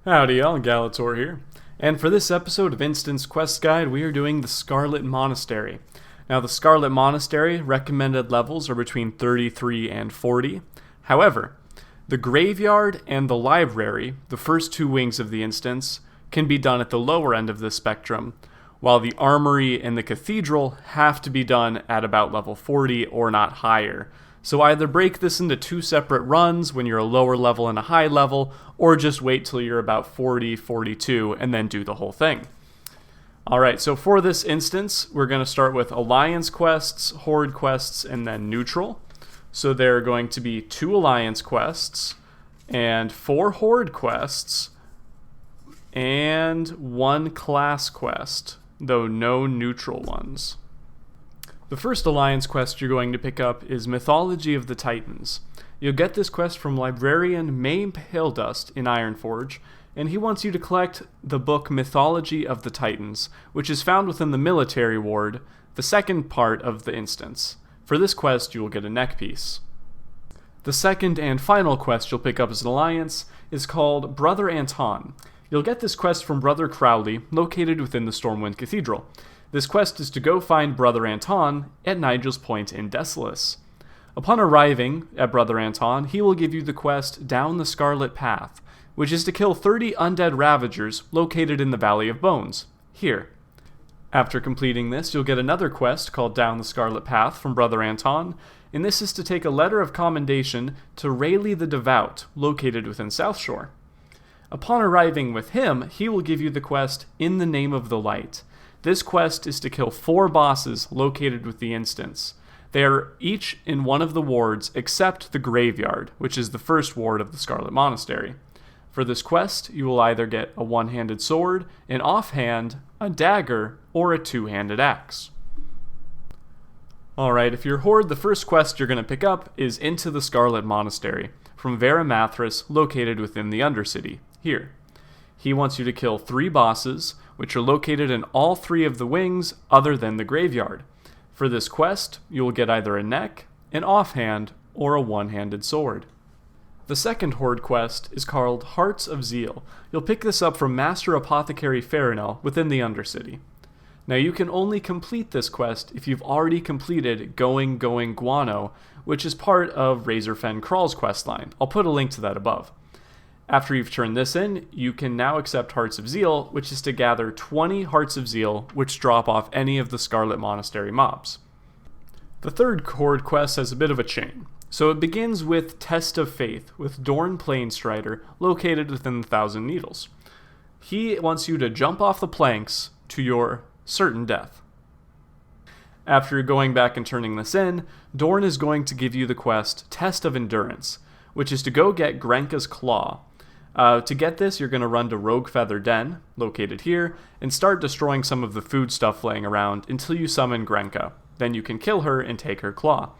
Howdy y'all, Galator here. And for this episode of Instance Quest Guide, we are doing the Scarlet Monastery. Now the Scarlet Monastery recommended levels are between 33 and 40. However, the Graveyard and the Library, the first two wings of the instance, can be done at the lower end of the spectrum, while the Armory and the Cathedral have to be done at about level 40 or not higher. So either break this into two separate runs when you're a lower level and a high level, or just wait till you're about 40, 42, and then do the whole thing. Alright, so for this instance, we're going to start with Alliance quests, Horde quests, and then Neutral. So there are going to be 2 Alliance quests, and 4 Horde quests, and 1 class quest, though no neutral ones. The first Alliance quest you're going to pick up is Mythology of the Titans. You'll get this quest from Librarian May Paledust in Ironforge, and he wants you to collect the book Mythology of the Titans, which is found within the Military Ward, the second part of the instance. For this quest, you will get a neck piece. The second and final quest you'll pick up as an Alliance is called Brother Anton. You'll get this quest from Brother Crowley, located within the Stormwind Cathedral. This quest is to go find Brother Anton at Nigel's Point in Desolace. Upon arriving at Brother Anton, he will give you the quest Down the Scarlet Path, which is to kill 30 undead Ravagers located in the Valley of Bones, here. After completing this, you'll get another quest called Down the Scarlet Path from Brother Anton, and this is to take a letter of commendation to Rayleigh the Devout, located within Southshore. Upon arriving with him, he will give you the quest In the Name of the Light. This quest is to kill 4 bosses located with the instance. They are each in one of the wards except the Graveyard, which is the first ward of the Scarlet Monastery. For this quest, you will either get a one-handed sword, an offhand, a dagger, or a two-handed axe. Alright, if you're Horde, the first quest you're going to pick up is Into the Scarlet Monastery, from Vera Mathras, located within the Undercity, here. He wants you to kill 3 bosses, which are located in all 3 of the wings other than the Graveyard. For this quest, you will get either a neck, an offhand, or a one-handed sword. The second Horde quest is called Hearts of Zeal. You'll pick this up from Master Apothecary Farinel within the Undercity. Now you can only complete this quest if you've already completed Going Guano, which is part of Razorfen Crawl's questline. I'll put a link to that above. After you've turned this in, you can now accept Hearts of Zeal, which is to gather 20 Hearts of Zeal, which drop off any of the Scarlet Monastery mobs. The third Horde quest has a bit of a chain. So it begins with Test of Faith, with Dorn Planestrider, located within the Thousand Needles. He wants you to jump off the planks to your certain death. After going back and turning this in, Dorn is going to give you the quest Test of Endurance, which is to go get Grenka's Claw. To get this, you're going to run to Rogue Feather Den, located here, and start destroying some of the food stuff laying around until you summon Grenka. Then you can kill her and take her claw.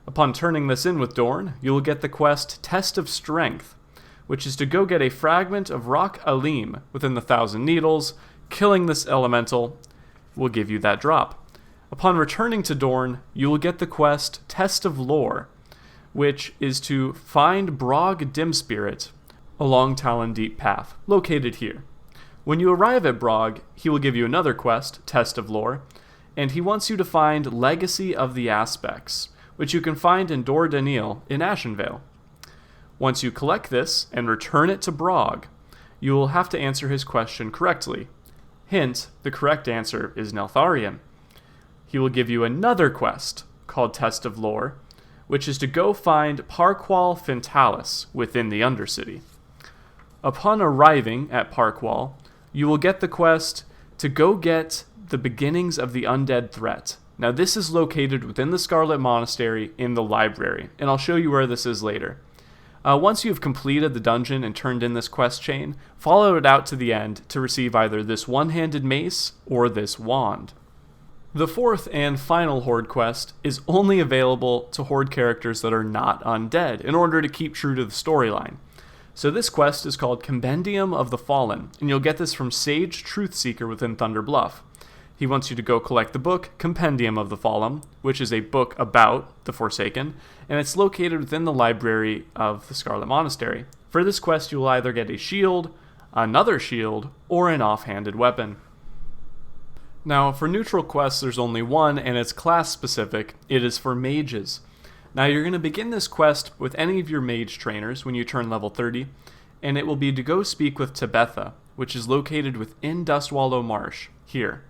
Upon turning this in with Dorn, you will get the quest Test of Strength, which is to go get a fragment of Rock Alim within the Thousand Needles. Killing this elemental will give you that drop. Upon returning to Dorn, you will get the quest Test of Lore, which is to find Brog Dim Spirit along Talon Deep Path, located here. When you arrive at Brog, he will give you another quest, Test of Lore, and he wants you to find Legacy of the Aspects, which you can find in Dor Daniel in Ashenvale. Once you collect this and return it to Brog, you will have to answer his question correctly. Hint, the correct answer is Neltharion. He will give you another quest called Test of Lore, which is to go find Parkwall Fentalis within the Undercity. Upon arriving at Parkwall, you will get the quest to go get the beginnings of the undead threat. Now this is located within the Scarlet Monastery in the library, and I'll show you where this is later. Once you've completed the dungeon and turned in this quest chain, follow it out to the end to receive either this one-handed mace or this wand. The fourth and final Horde quest is only available to Horde characters that are not undead, in order to keep true to the storyline. So this quest is called Canbendiam of the Fallen, and you'll get this from Sage Truthseeker within Thunder Bluff. He wants you to go collect the book Compendium of the Fallen, which is a book about the Forsaken, and it's located within the library of the Scarlet Monastery. For this quest, you will either get a shield, another shield, or an offhanded weapon. Now, for neutral quests, there's only one, and it's class-specific. It is for mages. Now, you're going to begin this quest with any of your mage trainers when you turn level 30, and it will be to go speak with Tabetha, which is located within Dustwallow Marsh, here.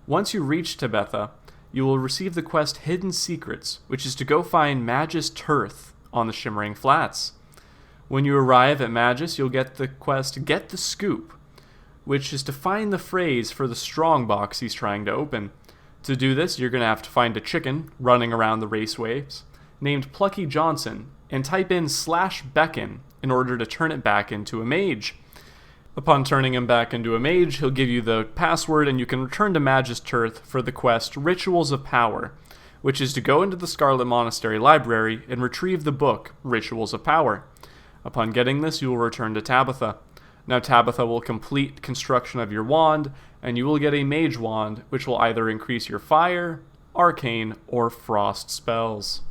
Once you reach Tabetha, you will receive the quest Hidden Secrets, which is to go find Magus Tirth on the Shimmering Flats. When you arrive at Magus, you'll get the quest Get the Scoop, which is to find the phrase for the strongbox he's trying to open. To do this, you're going to have to find a chicken running around the raceways named Plucky Johnson and type in /beckon in order to turn it back into a mage. Upon turning him back into a mage, he'll give you the password and you can return to Magus Tirth for the quest Rituals of Power, which is to go into the Scarlet Monastery library and retrieve the book Rituals of Power. Upon getting this, you will return to Tabetha. Now Tabetha will complete construction of your wand, and you will get a mage wand, which will either increase your fire, arcane, or frost spells.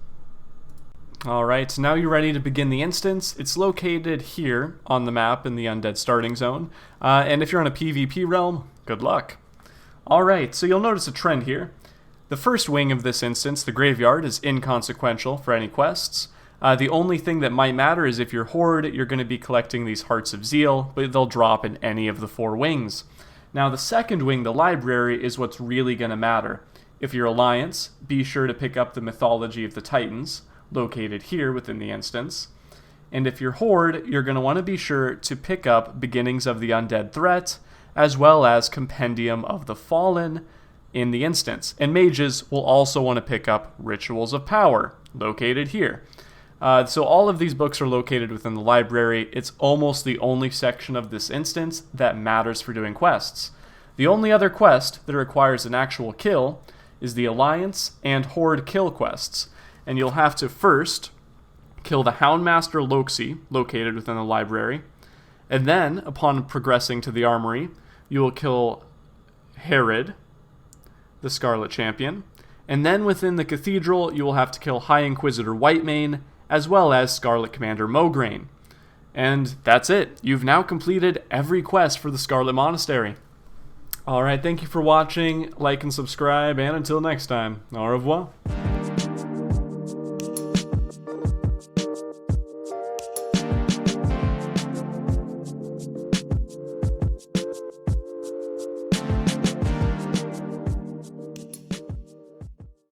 Alright, so now you're ready to begin the instance. It's located here on the map in the Undead Starting Zone, and if you're on a PvP realm, good luck. Alright, so you'll notice a trend here. The first wing of this instance, the Graveyard, is inconsequential for any quests. The only thing that might matter is if you're Horde, you're going to be collecting these Hearts of Zeal, but they'll drop in any of the 4 wings. Now the second wing, the Library, is what's really going to matter. If you're Alliance, be sure to pick up the Mythology of the Titans, located here within the instance. And if you're Horde, you're going to want to be sure to pick up Beginnings of the Undead Threat, as well as Canbendiam of the Fallen in the instance. And Mages will also want to pick up Rituals of Power, located here. So all of these books are located within the library. It's almost the only section of this instance that matters for doing quests. The only other quest that requires an actual kill is the Alliance and Horde kill quests. And you'll have to first kill the Houndmaster Loxi, located within the library. And then, upon progressing to the armory, you will kill Herod, the Scarlet Champion. And then within the Cathedral, you will have to kill High Inquisitor Whitemane, as well as Scarlet Commander Mograine. And that's it. You've now completed every quest for the Scarlet Monastery. Alright, thank you for watching, like and subscribe, and until next time, au revoir.